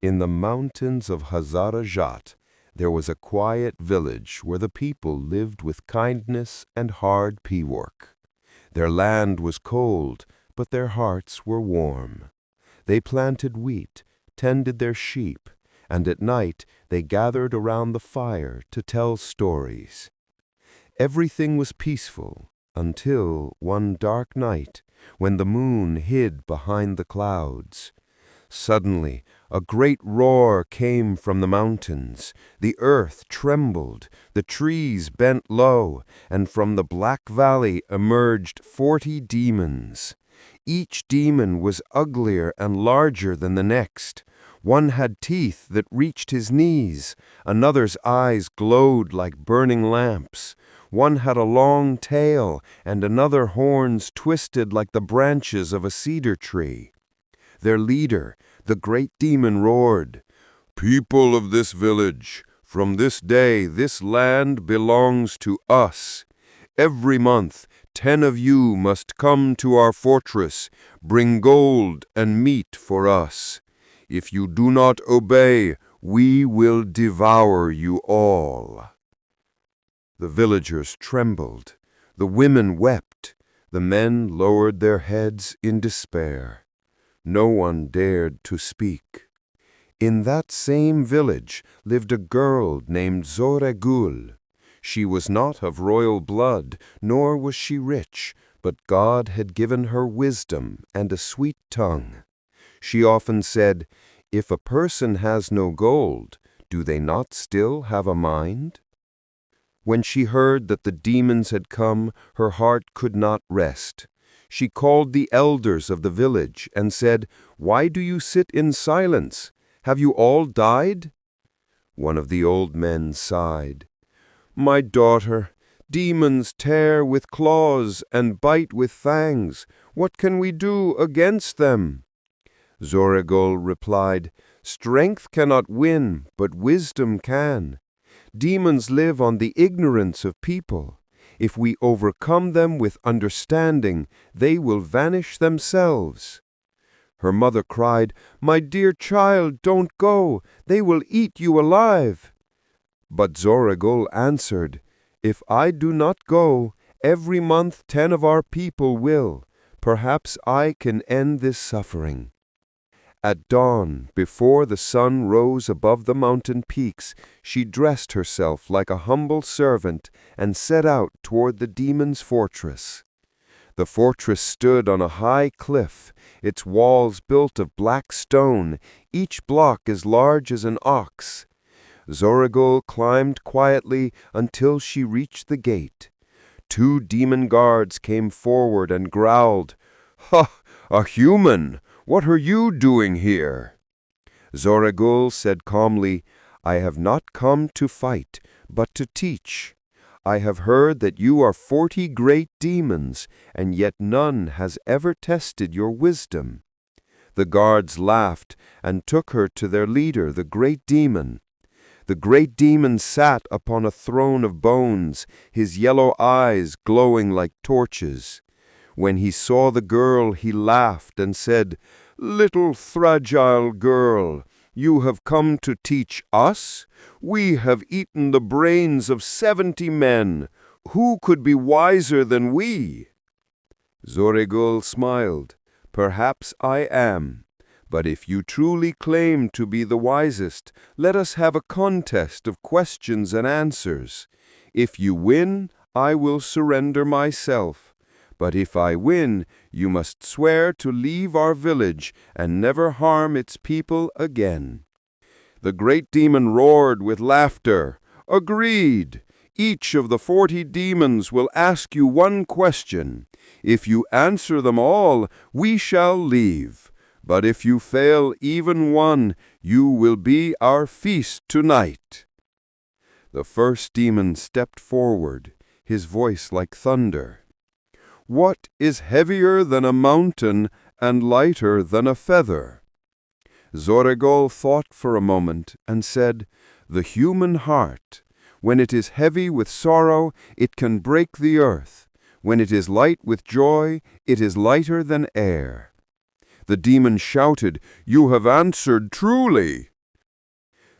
In the mountains of Hazarajat, there was a quiet village where the people lived with kindness and hard work. Their land was cold, but their hearts were warm. They planted wheat, tended their sheep, and at night they gathered around the fire to tell stories. Everything was peaceful until one dark night when the moon hid behind the clouds. Suddenly, a great roar came from the mountains. The earth trembled, the trees bent low, and from the black valley emerged 40 demons. Each demon was uglier and larger than the next. One had teeth that reached his knees. Another's eyes glowed like burning lamps. One had a long tail, and another horns twisted like the branches of a cedar tree. Their leader, the great demon, roared, "People of this village, from this day this land belongs to us. Every month 10 of you must come to our fortress, bring gold and meat for us. If you do not obey, we will devour you all." The villagers trembled. The women wept. The men lowered their heads in despair. No one dared to speak. In that same village lived a girl named Zohreh-Gul. She was not of royal blood, nor was she rich, but God had given her wisdom and a sweet tongue. She often said, "If a person has no gold, do they not still have a mind?" When she heard that the demons had come, her heart could not rest. She called the elders of the village and said, "Why do you sit in silence? Have you all died?" One of the old men sighed. "My daughter, demons tear with claws and bite with fangs. What can we do against them?" Zohreh-Gul replied, "Strength cannot win, but wisdom can. Demons live on the ignorance of people. If we overcome them with understanding, they will vanish themselves." Her mother cried, "My dear child, don't go. They will eat you alive." But Zohreh-Gul answered, "If I do not go, every month 10 of our people will. Perhaps I can end this suffering." At dawn, before the sun rose above the mountain peaks, she dressed herself like a humble servant and set out toward the demon's fortress. The fortress stood on a high cliff, its walls built of black stone, each block as large as an ox. Zohreh-Gul climbed quietly until she reached the gate. 2 demon guards came forward and growled, "Ha! A human! What are you doing here?" Zohreh-Gul said calmly, "I have not come to fight, but to teach. I have heard that you are 40 great demons, and yet none has ever tested your wisdom." The guards laughed and took her to their leader, the great demon. The great demon sat upon a throne of bones, his yellow eyes glowing like torches. When he saw the girl, he laughed and said, "Little fragile girl, you have come to teach us? We have eaten the brains of 70 men. Who could be wiser than we?" Zohreh-Gul smiled. "Perhaps I am. But if you truly claim to be the wisest, let us have a contest of questions and answers. If you win, I will surrender myself. But if I win, you must swear to leave our village and never harm its people again." The great demon roared with laughter. "Agreed! Each of the 40 demons will ask you one question. If you answer them all, we shall leave. But if you fail even one, you will be our feast tonight." The first demon stepped forward, his voice like thunder. "What is heavier than a mountain and lighter than a feather?" Zohreh-Gul thought for a moment and said, "The human heart. When it is heavy with sorrow, it can break the earth. When it is light with joy, it is lighter than air." The demon shouted, "You have answered truly."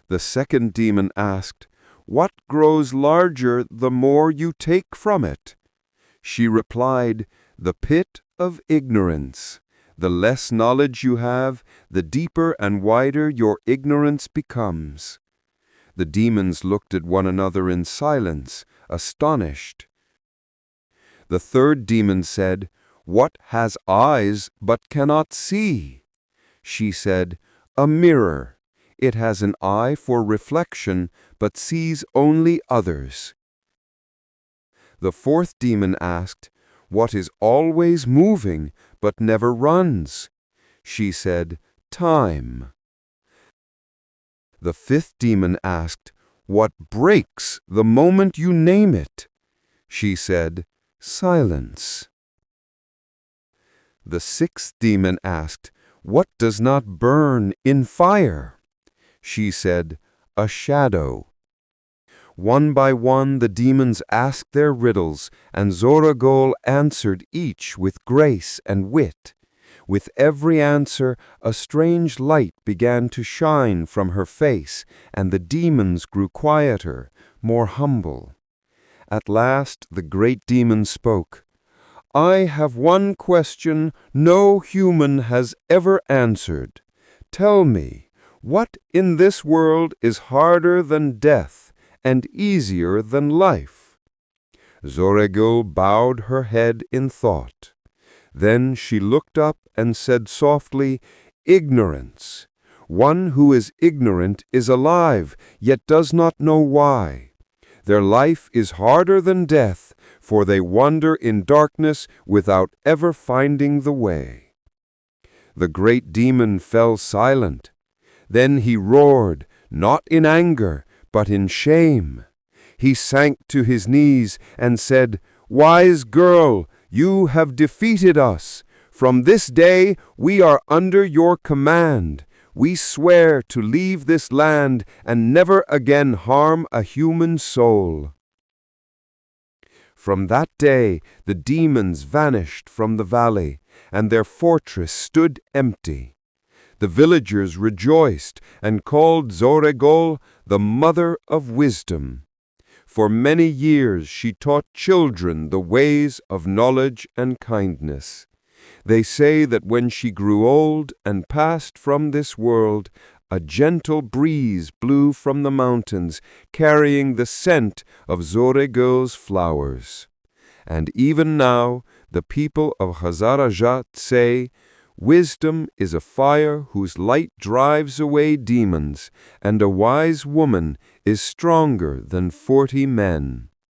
The second demon asked, "What grows larger the more you take from it?" She replied, "The pit of ignorance. The less knowledge you have, the deeper and wider your ignorance becomes." The demons looked at one another in silence, astonished. The third demon said, "What has eyes but cannot see?" She said, "A mirror. It has an eye for reflection, but sees only others." The fourth demon asked, "What is always moving but never runs?" She said, "Time." The fifth demon asked, "What breaks the moment you name it?" She said, "Silence." The sixth demon asked, "What does not burn in fire?" She said, "A shadow." One by one the demons asked their riddles, and Zohreh-Gul answered each with grace and wit. With every answer a strange light began to shine from her face, and the demons grew quieter, more humble. At last the great demon spoke. "I have one question no human has ever answered. Tell me, what in this world is harder than death and easier than life?" Zohreh-Gul bowed her head in thought. Then she looked up and said softly, "Ignorance. One who is ignorant is alive, yet does not know why. Their life is harder than death, for they wander in darkness without ever finding the way." The great demon fell silent. Then he roared, not in anger, but in shame. He sank to his knees and said, "Wise girl, you have defeated us. From this day we are under your command. We swear to leave this land and never again harm a human soul." From that day the demons vanished from the valley, and their fortress stood empty. The villagers rejoiced and called Zohreh-Gul the Mother of Wisdom. For many years she taught children the ways of knowledge and kindness. They say that when she grew old and passed from this world, a gentle breeze blew from the mountains, carrying the scent of Zohreh-Gul's flowers. And even now, the people of Hazarajat say, "Wisdom is a fire whose light drives away demons, and a wise woman is stronger than 40 men."